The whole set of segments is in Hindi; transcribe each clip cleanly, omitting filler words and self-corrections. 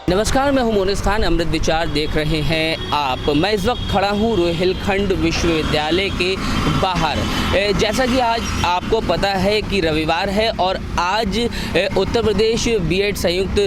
नमस्कार, मैं हूं मोनिस खान। अमृत विचार देख रहे हैं आप। मैं इस वक्त खड़ा हूं रोहिलखंड विश्वविद्यालय के बाहर। जैसा कि आज आपको पता है कि रविवार है और आज उत्तर प्रदेश बीएड संयुक्त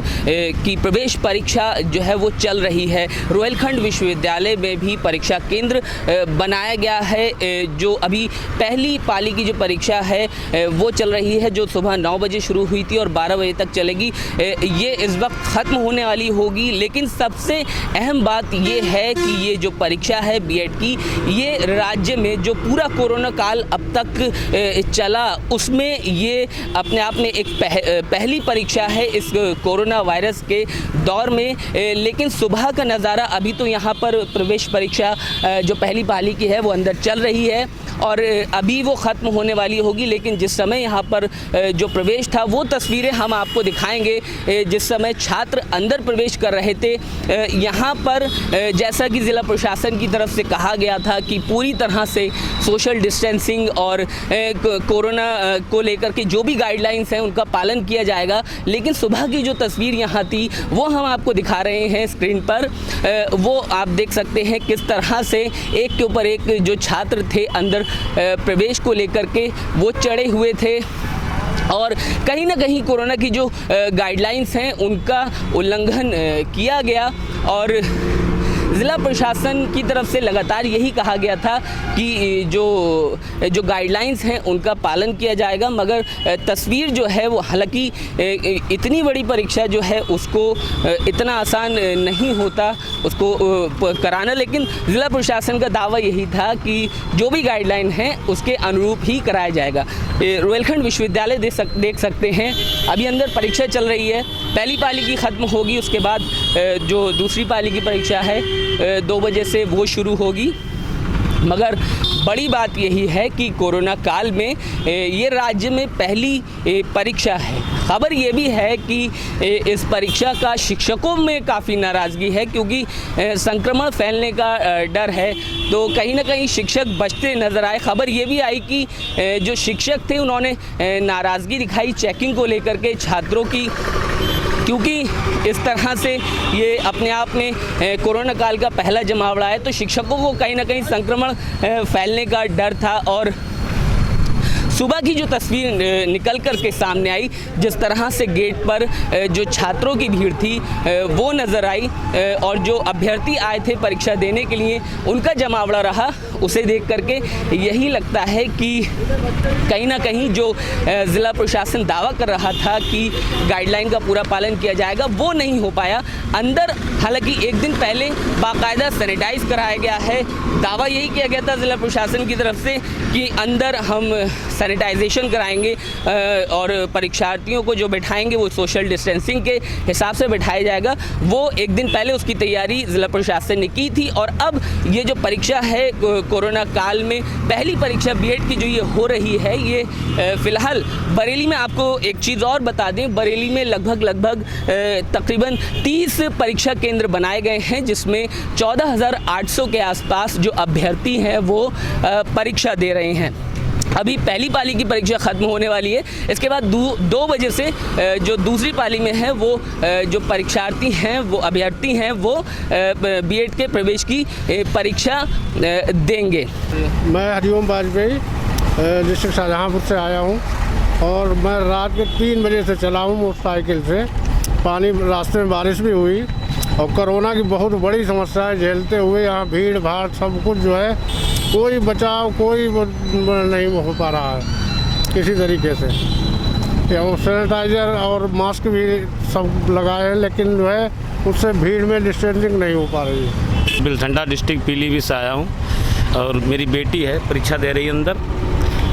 की प्रवेश परीक्षा जो है वो चल रही है। रोहिलखंड विश्वविद्यालय में भी परीक्षा केंद्र बनाया गया है। जो अभी पहली पाली की जो परीक्षा है वो चल रही है, जो सुबह 9 बजे शुरू हुई थी और 12 बजे तक चलेगी। ये इस वक्त ख़त्म होने वाली होगी। लेकिन सबसे अहम बात ये है कि ये जो परीक्षा है बीएड की, ये राज्य में जो पूरा कोरोना काल अब तक चला उसमें ये अपने आप में एक पहली परीक्षा है इस कोरोना वायरस के दौर में। लेकिन सुबह का नज़ारा अभी तो यहाँ पर प्रवेश परीक्षा जो पहली पाली की है वो अंदर चल रही है और अभी वो ख़त्म होने वाली होगी। लेकिन जिस समय यहाँ पर जो प्रवेश था वो तस्वीरें हम आपको दिखाएंगे। जिस समय छात्र अंदर प्रवेश कर रहे थे, यहाँ पर जैसा कि ज़िला प्रशासन की तरफ से कहा गया था कि पूरी तरह से सोशल डिस्टेंसिंग और कोरोना को लेकर के जो भी गाइडलाइंस हैं उनका पालन किया जाएगा। लेकिन सुबह की जो तस्वीर यहाँ थी वो हम आपको दिखा रहे हैं स्क्रीन पर। वो आप देख सकते हैं किस तरह से एक के ऊपर एक जो छात्र थे अंदर प्रवेश को लेकर के वो चढ़े हुए थे और कहीं ना कहीं कोरोना की जो गाइडलाइंस हैं उनका उल्लंघन किया गया। और ज़िला प्रशासन की तरफ से लगातार यही कहा गया था कि जो गाइडलाइंस हैं उनका पालन किया जाएगा। मगर तस्वीर जो है वो, हालांकि इतनी बड़ी परीक्षा जो है उसको इतना आसान नहीं होता उसको कराना, लेकिन ज़िला प्रशासन का दावा यही था कि जो भी गाइडलाइन है उसके अनुरूप ही कराया जाएगा। रोहिलखंड विश्वविद्यालय देख सकते हैं, अभी अंदर परीक्षा चल रही है। पहली पाली की ख़त्म होगी, उसके बाद जो दूसरी पाली की परीक्षा है 2 बजे से वो शुरू होगी। मगर बड़ी बात यही है कि कोरोना काल में ये राज्य में पहली परीक्षा है। खबर ये भी है कि इस परीक्षा का शिक्षकों में काफ़ी नाराज़गी है, क्योंकि संक्रमण फैलने का डर है, तो कहीं ना कहीं शिक्षक बचते नज़र आए। खबर ये भी आई कि जो शिक्षक थे उन्होंने नाराज़गी दिखाई चेकिंग को लेकर के छात्रों की, क्योंकि इस तरह से ये अपने आप में कोरोना काल का पहला जमावड़ा है, तो शिक्षकों को कहीं ना कहीं संक्रमण फैलने का डर था। और सुबह की जो तस्वीर निकल कर के सामने आई, जिस तरह से गेट पर जो छात्रों की भीड़ थी वो नज़र आई और जो अभ्यर्थी आए थे परीक्षा देने के लिए उनका जमावड़ा रहा, उसे देख करके यही लगता है कि कहीं ना कहीं जो ज़िला प्रशासन दावा कर रहा था कि गाइडलाइन का पूरा पालन किया जाएगा वो नहीं हो पाया। अंदर हालांकि एक दिन पहले बाकायदा सैनिटाइज कराया गया है। दावा यही किया गया था ज़िला प्रशासन की तरफ से कि अंदर हम सैनिटाइजेशन कराएंगे और परीक्षार्थियों को जो बैठाएंगे वो सोशल डिस्टेंसिंग के हिसाब से बैठाया जाएगा। वो एक दिन पहले उसकी तैयारी ज़िला प्रशासन ने की थी। और अब ये जो परीक्षा है कोरोना काल में पहली परीक्षा बीएड की जो ये हो रही है, ये फ़िलहाल बरेली में, आपको एक चीज़ और बता दें, बरेली में लगभग तकरीबन 30 परीक्षा केंद्र बनाए गए हैं, जिसमें 14,800 के आसपास जो अभ्यर्थी हैं वो परीक्षा दे रहे हैं। अभी पहली पाली की परीक्षा ख़त्म होने वाली है, इसके बाद 2 बजे से जो दूसरी पाली में है वो जो परीक्षार्थी हैं, वो अभ्यर्थी हैं, वो बीएड के प्रवेश की परीक्षा देंगे। मैं हरिओम वाजपेयी डिस्ट्रिक्ट शाहजहाँपुर से आया हूँ और मैं रात के 3 बजे से चला हूँ मोटरसाइकिल से। पानी रास्ते में बारिश भी हुई और कोरोना की बहुत बड़ी समस्या झेलते हुए यहाँ भीड़ भाड़ सब कुछ जो है, कोई बचाव कोई नहीं हो पा रहा है किसी तरीके से। और सैनिटाइज़र और मास्क भी सब लगाए हैं, लेकिन जो है उससे भीड़ में डिस्टेंसिंग नहीं हो पा रही है। बिलठंडा डिस्ट्रिक्ट पीलीभीत से आया हूँ और मेरी बेटी है, परीक्षा दे रही है अंदर।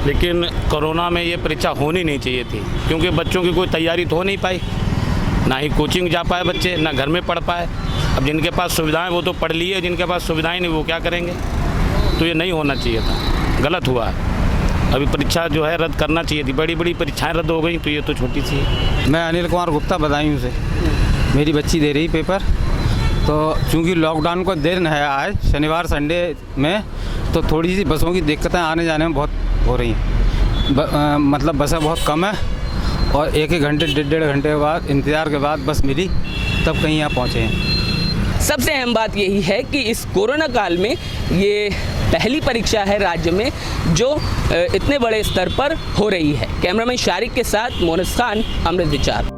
लेकिन कोरोना में ये परीक्षा होनी नहीं चाहिए थी, क्योंकि बच्चों की कोई तैयारी तो हो नहीं पाई, ना ही कोचिंग जा पाए बच्चे, ना घर में पढ़ पाए। अब जिनके पास सुविधाएं वो तो पढ़ लिए, जिनके पास सुविधाएं नहीं वो क्या करेंगे। तो ये नहीं होना चाहिए था, गलत हुआ है। अभी परीक्षा जो है रद्द करना चाहिए थी, बड़ी बड़ी परीक्षाएं रद्द हो गई, तो ये तो छोटी सी है। मैं अनिल कुमार गुप्ता बदायूं से, मेरी बच्ची दे रही पेपर। तो चूँकि लॉकडाउन को दिन है आज शनिवार संडे में, तो थोड़ी सी बसों की दिक्कतें आने जाने में बहुत हो रही हैं। मतलब बसें बहुत कम है और 1-1 घंटे 1.5 घंटे के बाद इंतज़ार के बाद बस मिली, तब कहीं यहाँ पहुँचे हैं। सबसे अहम बात यही है कि इस कोरोना काल में ये पहली परीक्षा है राज्य में जो इतने बड़े स्तर पर हो रही है। कैमरामैन शारिक के साथ मोनिस खान, अमृत विचार।